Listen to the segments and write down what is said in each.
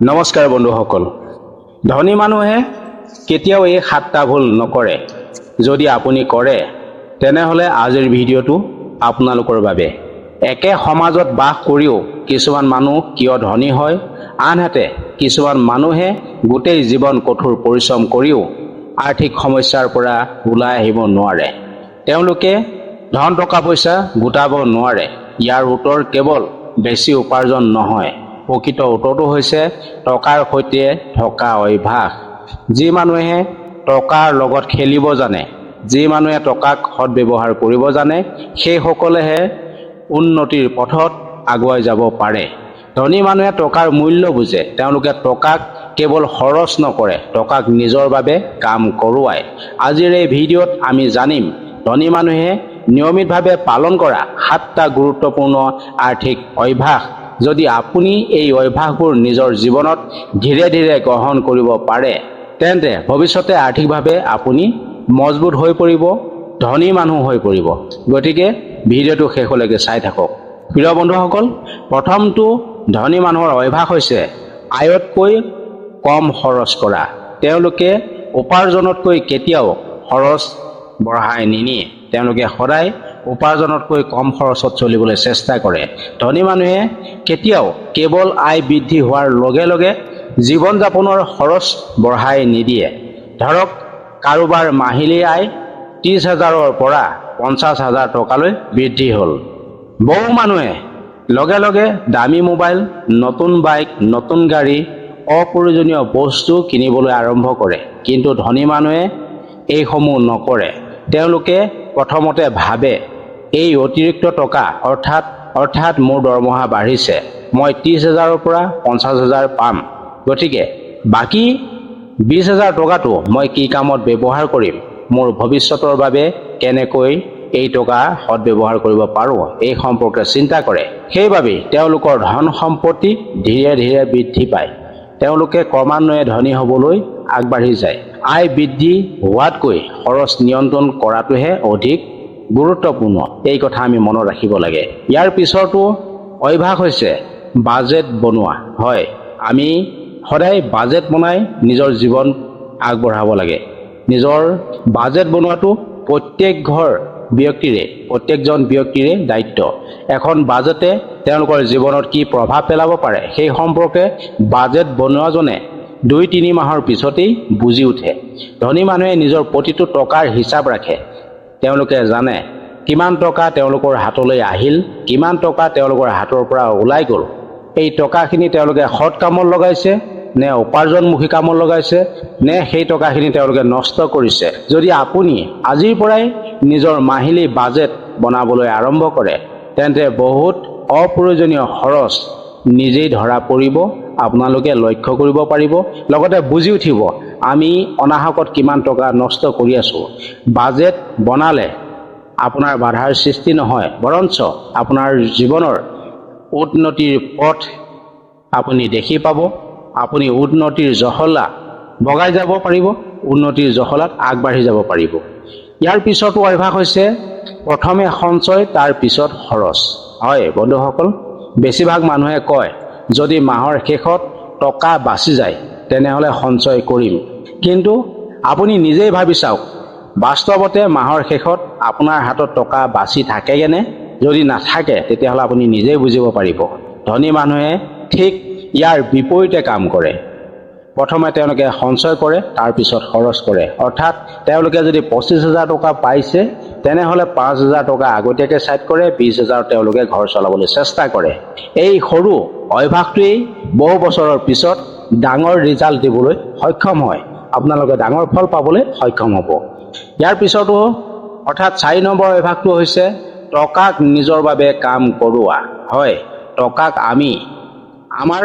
নমস্কাৰ বন্ধুসকল, ধনী মানুহে কেতিয়াও এই 7টা ভুল নকৰে। যদি আপুনি কৰে তেনেহলে আজিৰ ভিডিঅ'টো আপোনালোকৰ বাবে। একে সমাজত বাস কৰিও কিছুমান মানুহ কিয় ধনী হয়, আনহাতে কিছুমান মানুহে গোটেই জীৱন কঠোৰ পৰিশ্ৰম কৰিও আৰ্থিক সমস্যাৰ পৰা ওলাই আহিব নোৱাৰে। তেওঁলোকে ধন টকা পইচা গোটাব নোৱাৰে। ইয়াৰ উত্তৰ কেৱল বেছি উপাৰ্জন নহয়, প্ৰকৃত উত্তৰটো হৈছে টকাৰ সৈতে থকা অভ্যাস। যি মানুহে টকাৰ লগত খেলিব জানে, যি মানুহে টকাক সৎব্যৱহাৰ কৰিব জানে, সেইসকলেহে উন্নতিৰ পথত আগুৱাই যাব পাৰে। ধনী মানুহে টকাৰ মূল্য বুজে। তেওঁলোকে টকাক কেৱল খৰচ নকৰে, টকাক নিজৰ বাবে কাম কৰোৱায়। আজিৰ এই ভিডিঅ'ত আমি জানিম ধনী মানুহে নিয়মিতভাৱে পালন কৰা 7টা গুৰুত্বপূৰ্ণ আৰ্থিক অভ্যাস। যদি আপুনি এই অভ্যাসবোৰ নিজৰ জীৱনত ধীৰে ধীৰে গ্ৰহণ কৰিব পাৰে, তেন্তে ভৱিষ্যতে আৰ্থিকভাৱে আপুনি মজবুত হৈ পৰিব, ধনী মানুহ হৈ পৰিব। গতিকে ভিডিঅ'টো শেষলৈকে চাই থাকক। প্ৰিয় বন্ধুসকল, প্ৰথমটো ধনী মানুহৰ অভ্যাস হৈছে আয়তকৈ কম খৰচ কৰা। তেওঁলোকে উপাৰ্জনতকৈ কেতিয়াও খৰচ বঢ়াই নিনিয়ে। তেওঁলোকে সদায় উপাৰ্জনতকৈ কম খৰচত চলিবলৈ চেষ্টা কৰে। ধনী মানুহে কেতিয়াও কেৱল আয় বৃদ্ধি হোৱাৰ লগে লগে জীৱন যাপনৰ খৰচ বঢ়াই নিদিয়ে। ধৰক কাৰোবাৰ মাহিলী আয় 30,000ৰ পৰা 50,000 টকালৈ বৃদ্ধি হ'ল। বহু মানুহে লগে লগে দামী মোবাইল, নতুন বাইক, নতুন গাড়ী, অপ্ৰয়োজনীয় বস্তু কিনিবলৈ আৰম্ভ কৰে। কিন্তু ধনী মানুহে এইসমূহ নকৰে। তেওঁলোকে প্ৰথমতে ভাবে এই অতিৰিক্ত টকা অৰ্থাৎ মোৰ দৰমহা বাঢ়িছে, মই 30,000ৰ পৰা 50,000 পাম, গতিকে বাকী 20,000 টকাটো মই কি কামত ব্যৱহাৰ কৰিম, মোৰ ভৱিষ্যতৰ বাবে কেনেকৈ এই টকা সৎব্যৱহাৰ কৰিব পাৰোঁ, এই সম্পৰ্কে চিন্তা কৰে। সেইবাবে তেওঁলোকৰ ধন সম্পত্তি ধীৰে ধীৰে বৃদ্ধি পায়। তেওঁলোকে ক্ৰমান্বয়ে ধনী হ'বলৈ আগবাঢ়ি যায়। আয় বৃদ্ধি হোৱাতকৈ খৰচ নিয়ন্ত্ৰণ কৰাটোহে অধিক গুৰুত্বপূৰ্ণ। এই কথা আমি মনত ৰাখিব লাগে। ইয়াৰ পিছৰটো অভ্যাস হৈছে বাজেট বনোৱা। হয়, আমি সদায় বাজেট বনাই নিজৰ জীৱন আগবঢ়াব লাগে। নিজৰ বাজেট বনোৱাটো প্ৰত্যেকজন ব্যক্তিৰে দায়িত্ব। এখন বাজেটে তেওঁলোকৰ জীৱনত কি প্ৰভাৱ পেলাব পাৰে সেই সম্পৰ্কে বাজেট বনোৱাজনে 2-3 মাহৰ পিছতেই বুজি উঠে। ধনী মানুহে নিজৰ প্ৰতিটো টকাৰ হিচাপ ৰাখে। তেওঁলোকে জানে কিমান টকা তেওঁলোকৰ হাতলৈ আহিল, কিমান টকা তেওঁলোকৰ হাতৰ পৰা ওলাই গ'ল। এই টকাখিনি তেওঁলোকে সৎ কামত লগাইছে নে উপাৰ্জনমুখী কামত লগাইছে, নে সেই টকাখিনি তেওঁলোকে নষ্ট কৰিছে। যদি আপুনি আজিৰ পৰাই নিজৰ মাহিলী বাজেট বনাবলৈ আৰম্ভ কৰে, তেন্তে বহুত অপ্ৰয়োজনীয় খৰচ নিজেই ধৰা পৰিব। আপোনালোকে লক্ষ্য কৰিব পাৰিব, লগতে বুজি উঠিব আমি অনাহকত কিমান টকা নষ্ট কৰি আছোঁ। বাজেট বনালে আপোনাৰ বাধাৰ সৃষ্টি নহয়, বৰঞ্চ আপোনাৰ জীৱনৰ উন্নতিৰ পথ আপুনি দেখি পাব। আপুনি উন্নতিৰ জখলা বগাই যাব পাৰিব, উন্নতিৰ জখলাত আগবাঢ়ি যাব পাৰিব। ইয়াৰ পিছতো অভ্যাস হৈছে প্ৰথমে সঞ্চয়, তাৰ পিছত খৰচ। হয় বন্ধুসকল, বেছিভাগ মানুহে কয় যদি মাহৰ শেষত টকা বাচি যায় তেনেহ'লে সঞ্চয় কৰিম। কিন্তু আপুনি নিজেই ভাবি চাওক, বাস্তৱতে মাহৰ শেষত আপোনাৰ হাতত টকা বাচি থাকেগৈনে? যদি নাথাকে তেতিয়াহ'লে আপুনি নিজেই বুজিব পাৰিব। ধনী মানুহে ঠিক ইয়াৰ বিপৰীতে কাম কৰে। প্ৰথমে তেওঁলোকে সঞ্চয় কৰে, তাৰপিছত খৰচ কৰে। অৰ্থাৎ তেওঁলোকে যদি 25,000 টকা পাইছে তেনেহ'লে 5,000 টকা আগতীয়াকৈ ছাইড কৰে, 20,000 তেওঁলোকে ঘৰ চলাবলৈ চেষ্টা কৰে। এই সৰু অভ্যাসটোৱেই বহু বছৰৰ পিছত ডাঙৰ ৰিজাল্ট দিবলৈ সক্ষম হয়। আপোনালোকে ডাঙৰ ফল পাবলৈ সক্ষম হ'ব। ইয়াৰ পিছতো অৰ্থাৎ 4 নম্বৰ অভ্যাসটো হৈছে টকাক নিজৰ বাবে কাম কৰোৱা। হয়, টকাক আমি আমাৰ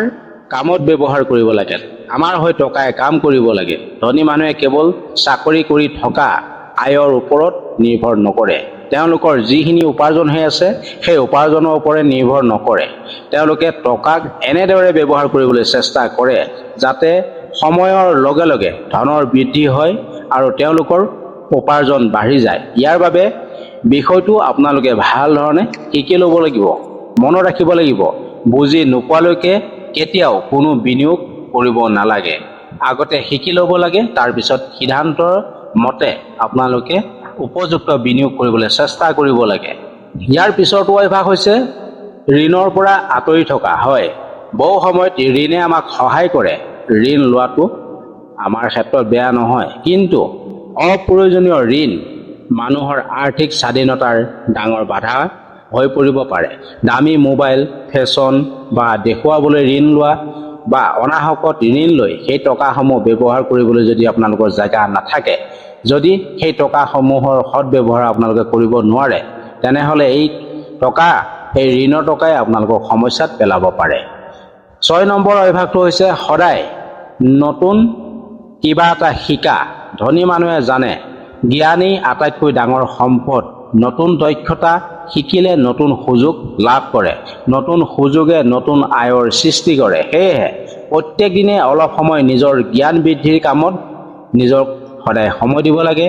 কামত ব্যৱহাৰ কৰিব লাগে। আমাৰ হৈ টকাই কাম কৰিব লাগে। ধনী মানুহে কেৱল চাকৰি কৰি থকা আয়ৰ ওপৰত নিৰ্ভৰ নকৰে। তেওঁলোকৰ যিখিনি উপাৰ্জন হৈ আছে সেই উপাৰ্জনৰ ওপৰত নিৰ্ভৰ নকৰে। তেওঁলোকে টকাক এনেদৰে ব্যৱহাৰ কৰিবলৈ চেষ্টা কৰে যাতে সময়ৰ লগে লগে ধনৰ বৃদ্ধি হয় আৰু তেওঁলোকৰ উপাৰ্জন বাঢ়ি যায়। ইয়াৰ বাবে বিষয়টো আপোনালোকে ভাল ধৰণে শিকি ল'ব লাগিব, মনত ৰাখিব লাগিব। বুজি নোপোৱালৈকে কেতিয়াও কোনো বিনিয়োগ কৰিব নালাগে। আগতে শিকি ল'ব লাগে, তাৰপিছত সিদ্ধান্তৰ মতে আপোনালোকে উপযুক্ত বিনিয়োগ কৰিবলৈ চেষ্টা কৰিব লাগে। ইয়াৰ পিছৰটো অভ্যাস হৈছে ঋণৰ পৰা আঁতৰি থকা। হয়, বহু সময়ত ঋণে আমাক সহায় কৰে। ঋণ লোৱাটো আমাৰ ক্ষেত্ৰত বেয়া নহয়, কিন্তু অপ্ৰয়োজনীয় ঋণ মানুহৰ আৰ্থিক স্বাধীনতাৰ ডাঙৰ বাধা হৈ পৰিব পাৰে। দামী মোবাইল, ফেশ্বন বা দেখুৱাবলৈ ঋণ লোৱা বা অনাহকত ঋণ লৈ সেই টকাসমূহ ব্যৱহাৰ কৰিবলৈ যদি আপোনালোকৰ জেগা নাথাকে, যদি সেই টকাসমূহৰ সৎব্যৱহাৰ আপোনালোকে কৰিব নোৱাৰে, তেনেহ'লে এই ঋণৰ টকাই আপোনালোকক সমস্যাত পেলাব পাৰে। 6 নম্বৰ অভ্যাসটো হৈছে সদায় নতুন কিবা এটা শিকা। ধনী মানুহে জানে জ্ঞানেই আটাইতকৈ ডাঙৰ সম্পদ। নতুন দক্ষতা শিকিলে নতুন সুযোগ লাভ কৰে। নতুন সুযোগে নতুন আয়ৰ সৃষ্টি কৰে। সেয়েহে প্ৰত্যেক দিনে অলপ সময় নিজৰ জ্ঞান বৃদ্ধিৰ কামত নিজক সদায় সময় দিব লাগে।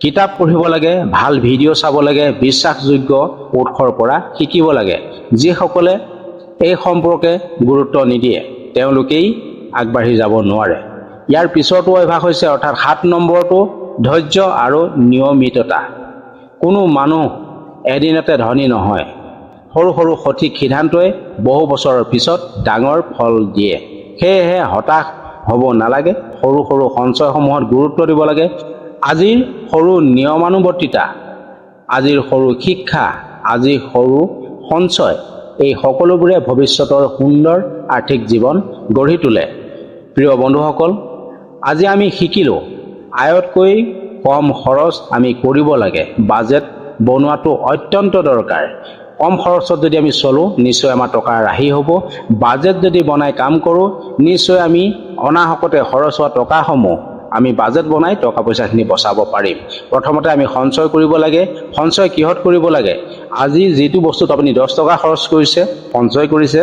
কিতাপ পঢ়িব লাগে, ভাল ভিডিঅ' চাব লাগে, বিশ্বাসযোগ্য উৎসৰ পৰা শিকিব লাগে। যিসকলে এই সম্পৰ্কে গুৰুত্ব নিদিয়ে তেওঁলোকেই আগবাঢ়ি যাব নোৱাৰে। ইয়াৰ পিছৰটো অভ্যাস হৈছে অৰ্থাৎ 7 নম্বৰটো ধৈৰ্য আৰু নিয়মিততা। কোনো মানুহ এদিনতে ধনী নহয়। সৰু সৰু সঠিক সিদ্ধান্তই বহু বছৰৰ পিছত ডাঙৰ ফল দিয়ে। সেয়েহে হতাশ হ'ব নালাগে। সৰু সৰু সঞ্চয়সমূহত গুৰুত্ব দিব লাগে। আজিৰ সৰু নিয়মানুৱৰ্তিতা, আজিৰ সৰু শিক্ষা, আজিৰ সৰু সঞ্চয়, এই সকলোবোৰে ভৱিষ্যতৰ সুন্দৰ আৰ্থিক জীৱন গঢ়ি তোলে। প্ৰিয় বন্ধুসকল, আজি আমি শিকিলোঁ আয়তকৈ কম খৰচ আমি কৰিব লাগে। বাজেট বনোৱাটো অত্যন্ত দৰকাৰ। কম খৰচত যদি আমি চলোঁ, নিশ্চয় আমাৰ টকা ৰাহি হ'ব। বাজেট যদি বনাই কাম কৰোঁ, নিশ্চয় আমি অনাহকতে খৰচ হোৱা টকাসমূহ আমি বাজেট বনাই টকা পইচাখিনি বচাব পাৰিম। প্ৰথমতে আমি সঞ্চয় কৰিব লাগে। সঞ্চয় কিহত কৰিব লাগে? আজি যিটো বস্তুত আপুনি 10 টকা খৰচ কৰিছে, সঞ্চয় কৰিছে,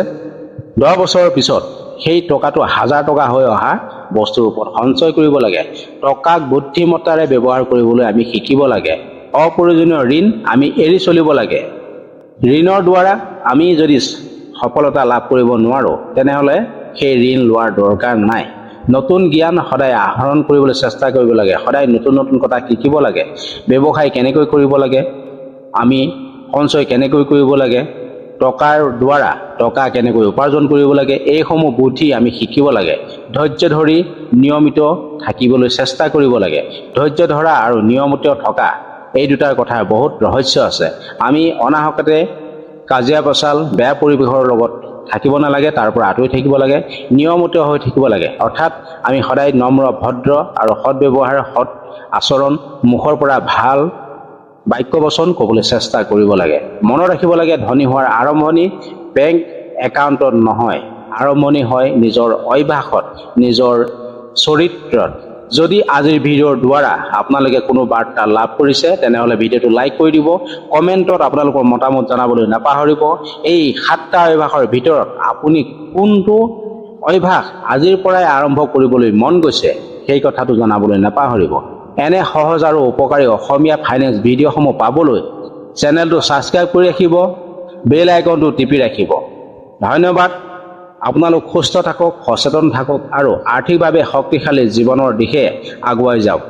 10 বছৰৰ পিছত সেই টকাটো 1000 টকা হৈ অহা বস্তুৰ ওপৰত সঞ্চয় কৰিব লাগে। টকাক বুদ্ধিমত্তাৰে ব্যৱহাৰ কৰিবলৈ আমি শিকিব লাগে। অপ্ৰয়োজনীয় ঋণ আমি এৰি চলিব লাগে। ঋণৰ দ্বাৰা আমি যদি সফলতা লাভ কৰিব নোৱাৰোঁ, তেনেহ'লে সেই ঋণ লোৱাৰ দৰকাৰ নাই। নতুন জ্ঞান সদায় আহৰণ কৰিবলৈ চেষ্টা কৰিব লাগে। সদায় নতুন নতুন কথা শিকিব লাগে। ব্যৱসায় কেনেকৈ কৰিব লাগে, আমি সঞ্চয় কেনেকৈ কৰিব লাগে, টকাৰ দ্বাৰা টকা কেনেকৈ উপাৰ্জন কৰিব লাগে, এইসমূহ বুদ্ধি আমি শিকিব লাগে। ধৈৰ্য ধৰি নিয়মিত থাকিবলৈ চেষ্টা কৰিব লাগে। ধৈৰ্য ধৰা আৰু নিয়মিত থকা, এই দুটাৰ কথাৰ বহুত ৰহস্য আছে। আমি অনাহকতে কাজিয়া পেচাল, বেয়া পৰিৱেশৰ লগত থাকিব নালাগে, তাৰ পৰা আঁতৰি থাকিব লাগে। নিয়মিত হৈ থাকিব লাগে, অৰ্থাৎ আমি সদায় নম্ৰ, ভদ্ৰ আৰু সৎব্যৱহাৰ, সৎ আচৰণ, মুখৰ পৰা ভাল বাক্য বচন ক'বলৈ চেষ্টা কৰিব লাগে। মনত ৰাখিব লাগে, ধনী হোৱাৰ আৰম্ভণি বেংক একাউণ্টত নহয়, আৰম্ভণি হয় নিজৰ অভ্যাসত, নিজৰ চৰিত্ৰত। যদি আজিৰ ভিডিঅ'ৰ দ্বাৰা আপোনালোকে কোনো বাৰ্তা লাভ কৰিছে, তেনেহ'লে ভিডিঅ'টো লাইক কৰি দিব। কমেণ্টত আপোনালোকৰ মতামত জনাবলৈ নাপাহৰিব। এই 7টা অভ্যাসৰ ভিতৰত আপুনি কোনটো অভ্যাস আজিৰ পৰাই আৰম্ভ কৰিবলৈ মন গৈছে, সেই কথাটো জনাবলৈ নাপাহৰিব। এনে সহজ আৰু উপকাৰী অসমীয়া ফাইনেন্স ভিডিঅ'সমূহ পাবলৈ চেনেলটো ছাবস্ক্ৰাইব কৰি ৰাখিব, বেল আইকনটো টিপি ৰাখিব। ধন্যবাদ। আপোনালোক সুস্থ থাকক, সচেতন থাকক আৰু আৰ্থিকভাৱে শক্তিশালী জীৱনৰ দিশে আগুৱাই যাওক।